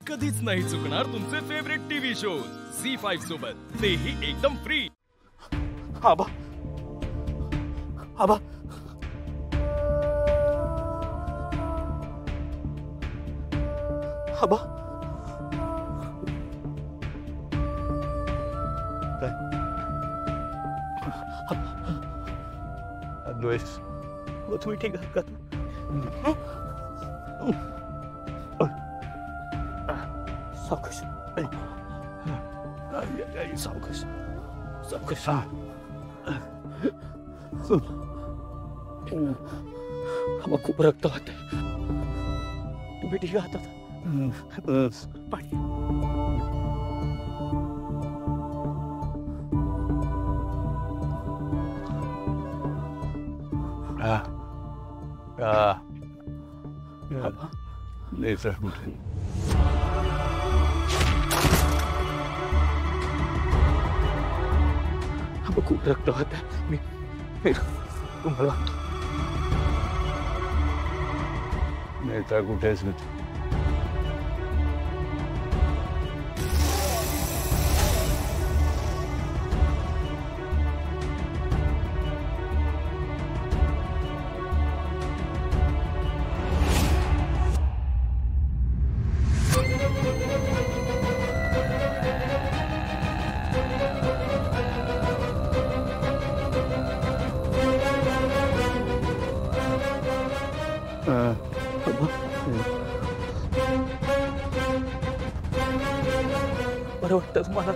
कधीच नाही चुकणार तुमचे फेवरेट टीव्ही शो झी5 सोबत, तेही एकदम फ्री। आबा आबा आबा अन्वेष, तुम्ही ठीक आहात का? सावकाश सावकाश सावकाश आबा खूप रक्त वाहतंय, तुम्ही ठीक आहात आता? पाणी नेत्र कुठे? आबा खूप रक्त वाहत आहे, मी तुम्हाला नेत्र कुठेच नाही। बरं वाटतं तुम्हाला?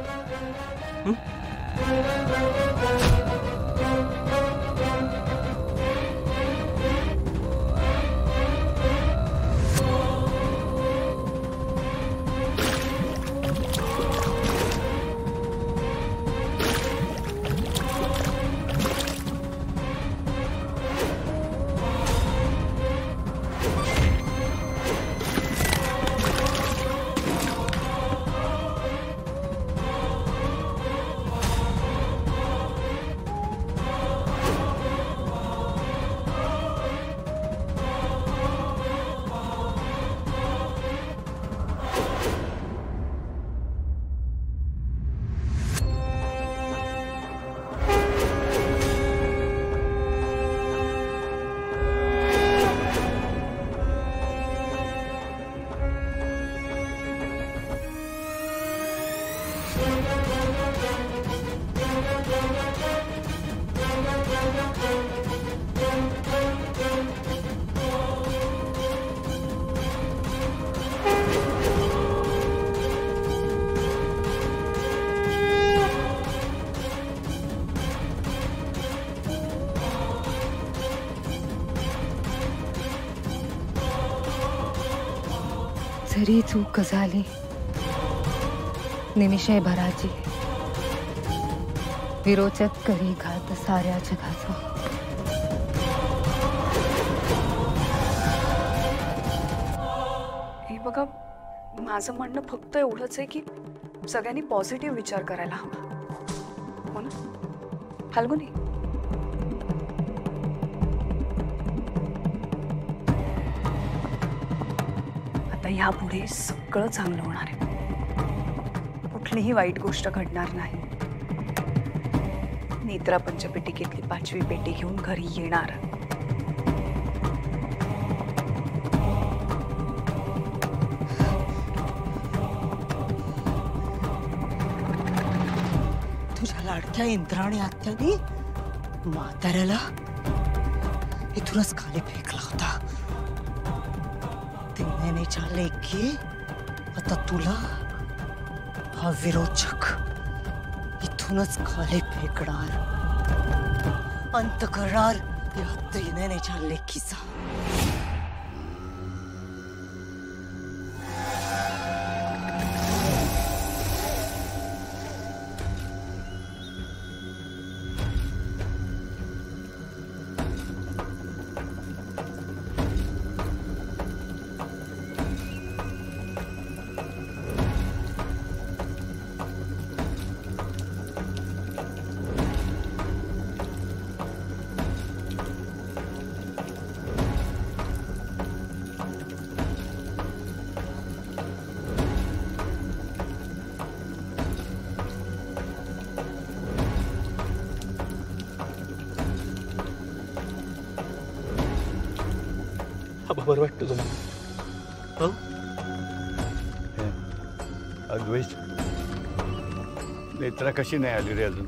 जरी चूक झाली निमिषभराची, विरोचक करी घात साऱ्या जगाचा। हे बघा, माझं म्हणणं फक्त एवढंच आहे की सगळ्यांनी पॉझिटिव्ह विचार करायला हवा, हो ना फाल्गुनी? आता यापुढे सगळं चांगलं होणार आहे, कुठलीही वाईट गोष्ट घडणार नाही। नेत्रा पंचपेटिकेतली 5वी पेटी घेऊन घरी येणार। तुझ्या लाडक्या इंद्राणी आत्याने म्हाताऱ्याला इथूनच खाली फेकला होता। तिनेच्या लेखी आता तुला हा विरोचक इथूनच खाली फेकणार, अंत करणार या त्रिनेच्या लेखीचा। बरं वाटतं तुम्हाला? हे, अद्वैत, नेत्रा कशी नाही आली रे अजून?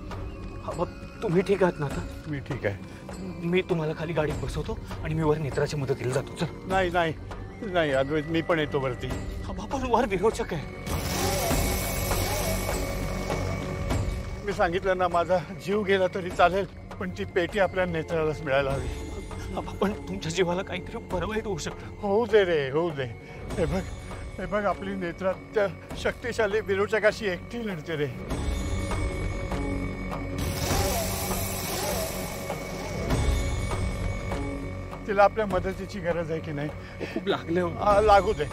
तुम्ही ठीक आहात ना आता? मी ठीक आहे. मी तुम्हाला खाली गाडीत बसवतो आणि मी वर नेत्राच्या मदतीला जातो. चल. नाही नाही नाही अद्वैत, मी पण येतो वरती. पण वर विरोचक आहे. मी सांगितलं ना, माझा जीव गेला तरी चालेल, पण ती पेटी आपल्या नेत्रालाच मिळायला हवी. पण तुमच्या जीवाला काहीतरी बरं वाईट होऊ शकतं. होऊ दे रे, होऊ दे. हे बघ आपली नेत्रा त्या शक्तिशाली विरोचकाशी एकटी लढते रे. तिला आपल्या मदतीची गरज आहे की नाही? खूप लागले. लागू दे.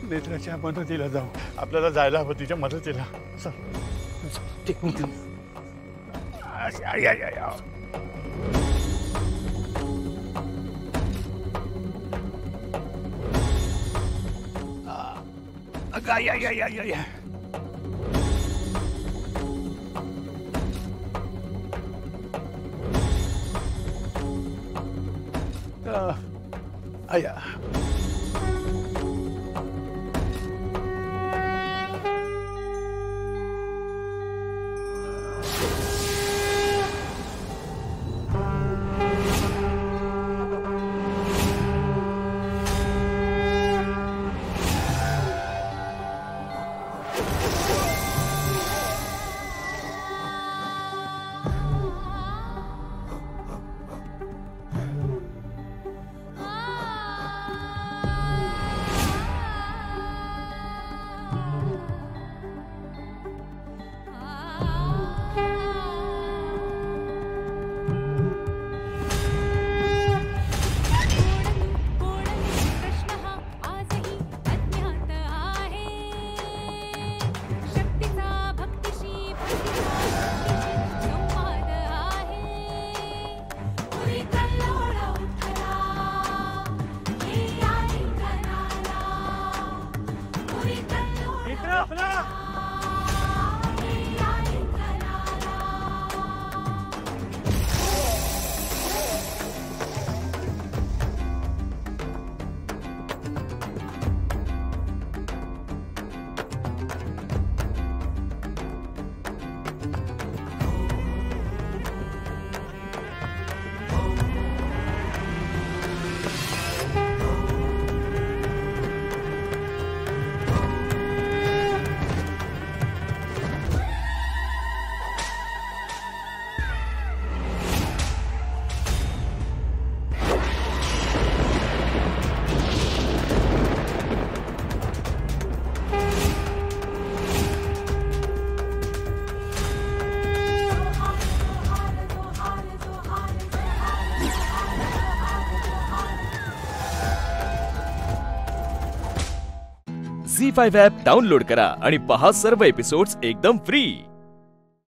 नेत्राच्या मदतीला जाऊ. आपल्याला जायला हवं तिच्या मदतीला. आया. झी5 ॲप डाउनलोड करा आणि पहा सर्व एपिसोड्स एकदम फ्री.